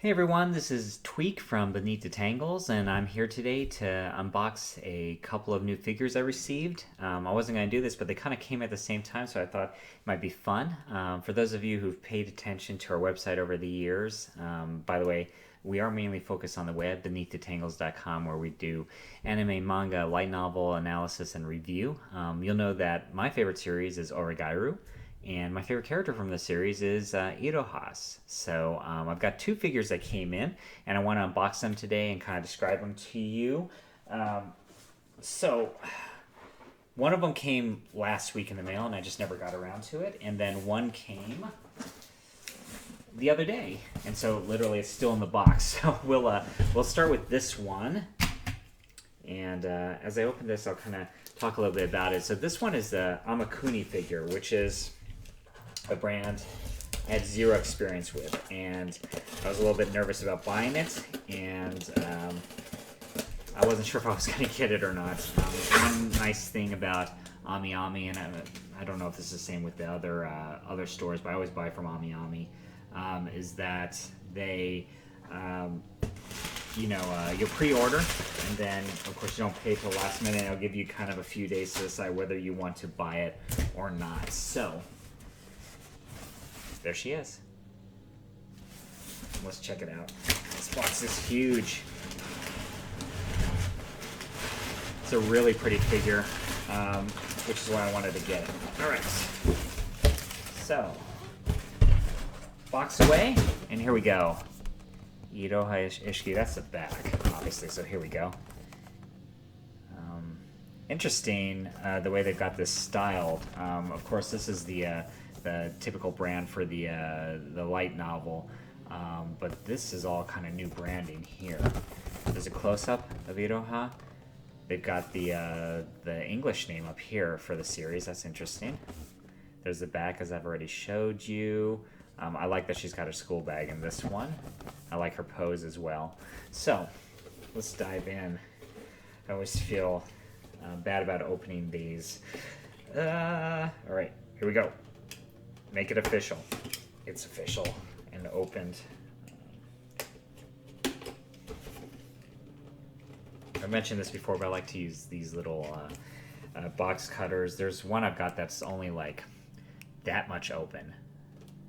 Hey everyone, this is Tweak from Beneath the Tangles, and I'm here today to unbox a couple of new figures I received. I wasn't going to do this, but they kind of came at the same time, so I thought it might be fun. For those of you who've paid attention to our website over the years, by the way, we are mainly focused on the web, beneath-the-tangles.com, where we do anime, manga, light novel analysis, and review. You'll know that my favorite series is Oregairu. And my favorite character from the series is Iroha. So I've got two figures that came in, and I want to unbox them today and kind of describe them to you. So one of them came last week in the mail, and I just never got around to it. And then one came the other day, and so literally it's still in the box. So we'll start with this one. And as I open this, I'll kind of talk a little bit about it. So this one is the AMAKUNI figure, which is a brand I had zero experience with, and I was a little bit nervous about buying it, and I wasn't sure if I was going to get it or not. One nice thing about Ami, and I don't know if this is the same with the other stores, but I always buy from Ami, is that they you'll pre-order, and then of course you don't pay till the last minute. It'll give you kind of a few days to decide whether you want to buy it or not. So there she is. Let's check it out. This box is huge. It's a really pretty figure, which is why I wanted to get it. All right. So box away, and here we go. Iroha Isshiki, that's the back, obviously, so here we go. Interesting the way they've got this styled. Of course, this is the typical brand for the light novel, but this is all kind of new branding here. There's a close-up of Iroha. They've got the English name up here for the series. That's interesting. There's the back, as I've already showed you. I like that she's got her school bag in this one. I like her pose as well. So, let's dive in. I always feel bad about opening these. Alright, here we go. Make it official. It's official and opened. I mentioned this before, but I like to use these little box cutters. There's one I've got that's only like that much open.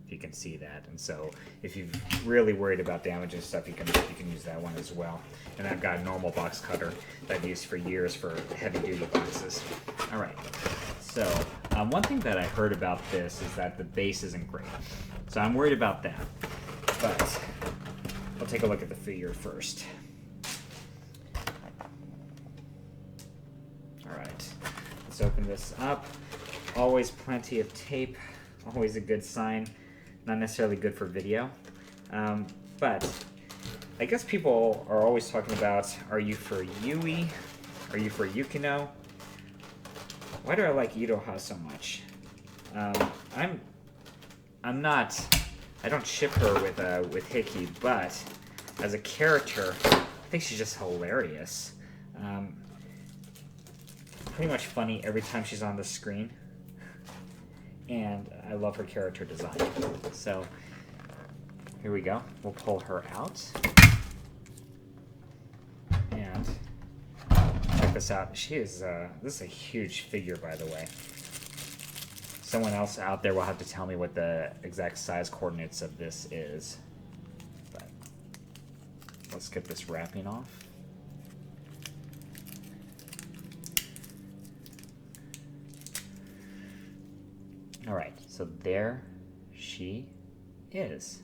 You can see that, and so if you're really worried about damage and stuff, you can use that one as well. And I've got a normal box cutter that I've used for years for heavy duty boxes. All right, so one thing that I heard about this is that the base isn't great, so I'm worried about that. But I'll take a look at the figure first. All right, let's open this up. Always plenty of tape, always a good sign. Not necessarily good for video, but I guess people are always talking about, are you for Yui? Are you for Yukino? Why do I like Iroha so much? I'm not, I don't ship her with Hiki, but as a character, I think she's just hilarious. Pretty much funny every time she's on the screen. And I love her character design. So here we go. We'll pull her out. And check this out. She is this is a huge figure, by the way. Someone else out there will have to tell me what the exact size coordinates of this is. But let's get this wrapping off. All right, so there she is.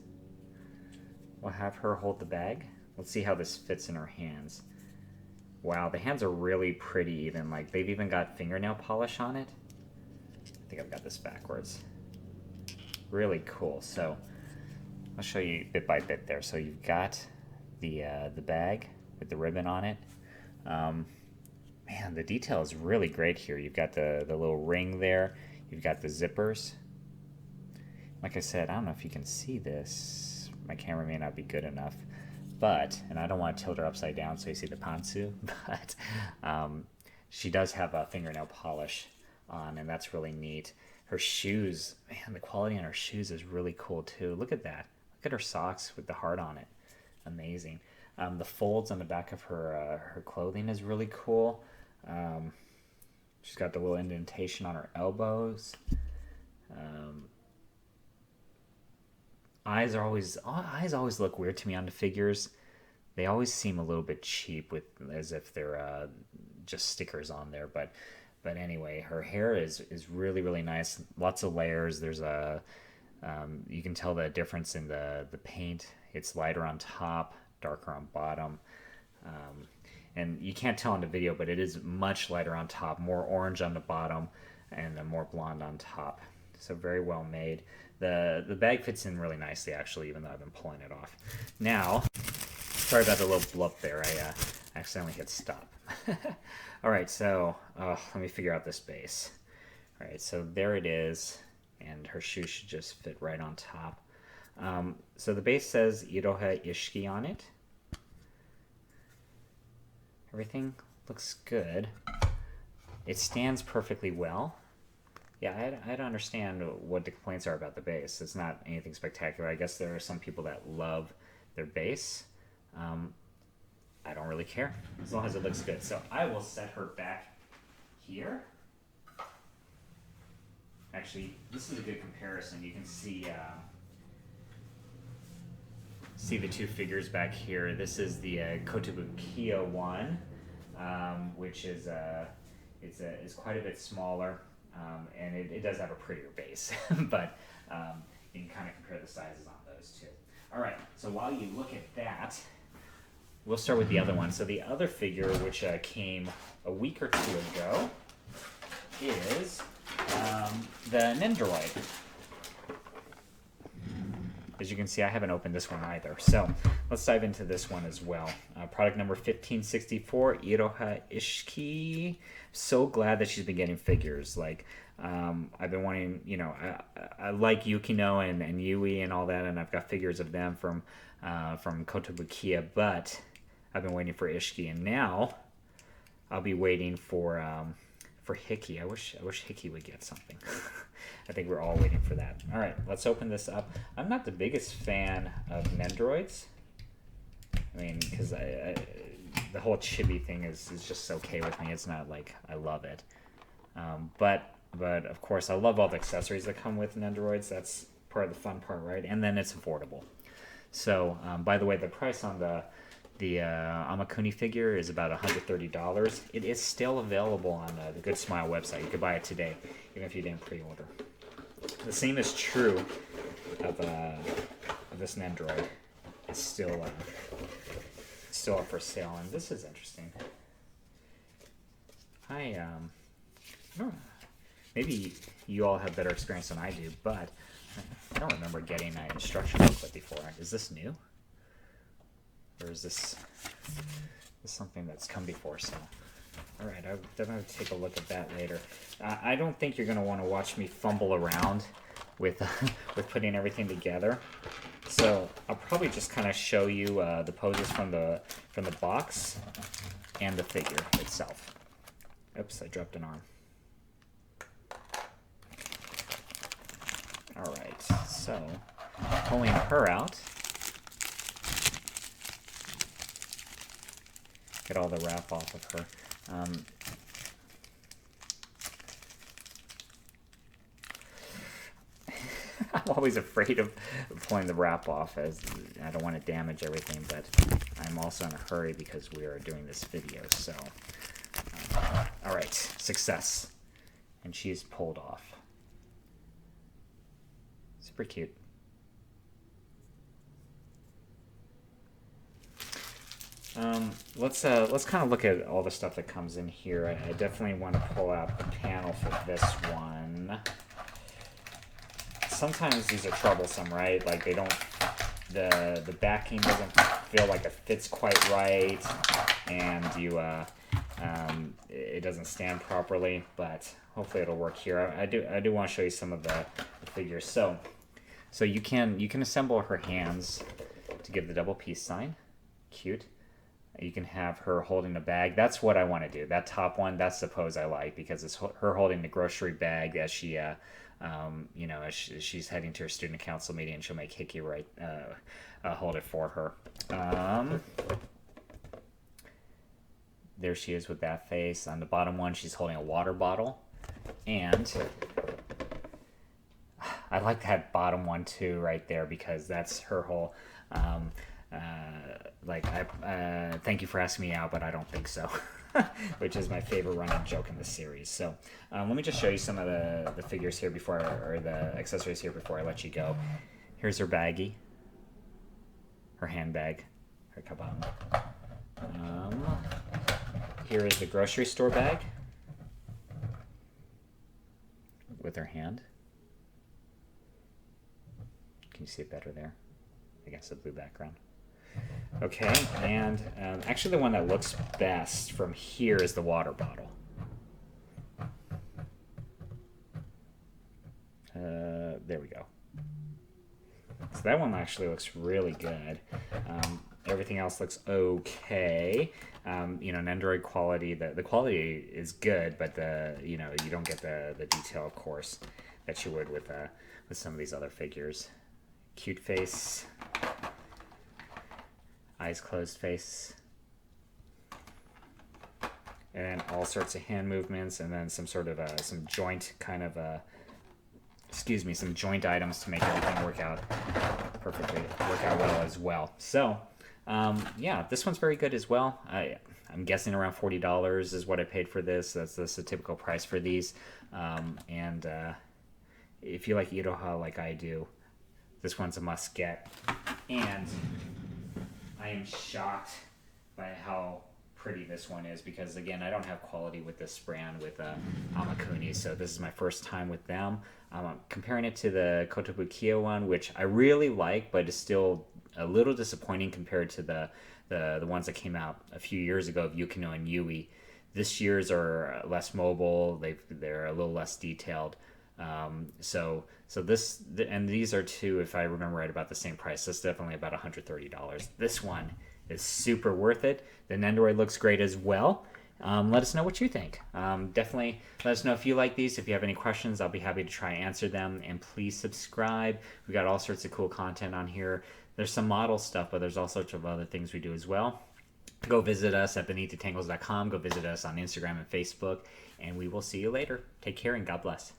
We'll have her hold the bag. Let's see how this fits in her hands. Wow, the hands are really pretty even. Like, they've even got fingernail polish on it. I think I've got this backwards. Really cool. So I'll show you bit by bit there. So you've got the bag with the ribbon on it. Man, the detail is really great here. You've got the little ring there. You've got the zippers. Like I said, I don't know if you can see this. My camera may not be good enough, but, and I don't want to tilt her upside down so you see the pantsu, but she does have a fingernail polish on, and that's really neat. Her shoes, man, the quality on her shoes is really cool too. Look at that. Look at her socks with the heart on it. amazing. The folds on the back of her clothing is really cool. She's got the little indentation on her elbows. Eyes always look weird to me on the figures. They always seem a little bit cheap, with as if they're just stickers on there. But anyway, her hair is really really nice. Lots of layers. There's a you can tell the difference in the paint. It's lighter on top, darker on bottom. And you can't tell in the video, but it is much lighter on top, more orange on the bottom, and then more blonde on top. So very well made. The bag fits in really nicely, actually, even though I've been pulling it off. Now, sorry about the little blip there. I accidentally hit stop. All right, so let me figure out this base. All right, so there it is, and her shoe should just fit right on top. So the base says Iroha Isshiki on it. Everything looks good. It stands perfectly well. Yeah, I don't understand what the complaints are about the base. It's not anything spectacular. I guess there are some people that love their base. I don't really care, as long as it looks good. So I will set her back here. Actually, this is a good comparison. You can see the two figures back here. This is the Kotobukiya one, which is quite a bit smaller, and it does have a prettier base, but you can kind of compare the sizes on those two. All right, so while you look at that, we'll start with the other one. So the other figure, which came a week or two ago, is the Nendoroid. As you can see, I haven't opened this one either. So let's dive into this one as well. Product number 1564, Iroha Isshiki. So glad that she's been getting figures. Like, I've been wanting, I like Yukino and Yui and all that, and I've got figures of them from Kotobukiya, but I've been waiting for Isshiki, and now I'll be waiting for Hiki. I wish Hiki would get something. I think we're all waiting for that. All right, let's open this up. I'm not the biggest fan of Nendoroids. I mean, because the whole chibi thing is just okay with me. It's not like I love it. But of course, I love all the accessories that come with Nendoroids. That's part of the fun part, right? And then it's affordable. So, by the way, the price on the AMAKUNI figure is about $130. It is still available on the Good Smile website. You could buy it today, even if you didn't pre-order. The same is true of this Nendoroid. It's still up for sale, and this is interesting. I don't know. Maybe you all have better experience than I do, but I don't remember getting an instruction booklet before. Is this new? Or is this something that's come before? So, all right, I'll definitely take a look at that later. I don't think you're going to want to watch me fumble around with putting everything together. So I'll probably just kind of show you the poses from the box and the figure itself. Oops, I dropped an arm. All right, so pulling her out. Get all the wrap off of her. I'm always afraid of pulling the wrap off, as I don't want to damage everything, but I'm also in a hurry because we are doing this video. So, all right, success. And she's pulled off. Super cute. Let's kind of look at all the stuff that comes in here. I definitely want to pull out the panel for this one. Sometimes these are troublesome, right? Like the backing doesn't feel like it fits quite right, and it doesn't stand properly. But hopefully it'll work here. I do want to show you some of the figures. So you can assemble her hands to give the double peace sign. Cute. You can have her holding a bag. That's what I want to do. That top one, that's the pose I like because it's her holding the grocery bag as she, as she's heading to her student council meeting, and she'll make Hickey hold it for her. There she is with that face. On the bottom one, she's holding a water bottle. And I like that bottom one too right there because that's her whole... thank you for asking me out, but I don't think so. Which is my favorite running joke in the series. So let me just show you some of the figures here or the accessories here before I let you go. Here's her baggie, her handbag, her kaban. Here is the grocery store bag with her hand. Can you see it better there? I guess the blue background. Okay, and actually the one that looks best from here is the water bottle. There we go. So that one actually looks really good. Everything else looks okay. Nendoroid quality, the quality is good, but you don't get the detail, of course, that you would with some of these other figures. Cute face. Eyes closed face, and all sorts of hand movements, and then some sort of some joint kind of some joint items to make everything work out well as well. So this one's very good as well. I'm guessing around $40 is what I paid for this. That's the typical price for these. And if you like Iroha like I do, this one's a must get. And I am shocked by how pretty this one is because, again, I don't have quality with this brand with AMAKUNI, so this is my first time with them. I'm comparing it to the Kotobukiya one, which I really like, but is still a little disappointing compared to the ones that came out a few years ago of Yukino and Yui. This year's are less mobile. They're a little less detailed. So these are two, if I remember right, about the same price. This is definitely about $130. This one is super worth it. The Nendoroid looks great as well. Let us know what you think. Definitely let us know if you like these. If you have any questions, I'll be happy to try and answer them. And please subscribe. We got all sorts of cool content on here. There's some model stuff, but there's all sorts of other things we do as well. Go visit us at beneaththetangles.com. Go visit us on Instagram and Facebook. And we will see you later. Take care and God bless.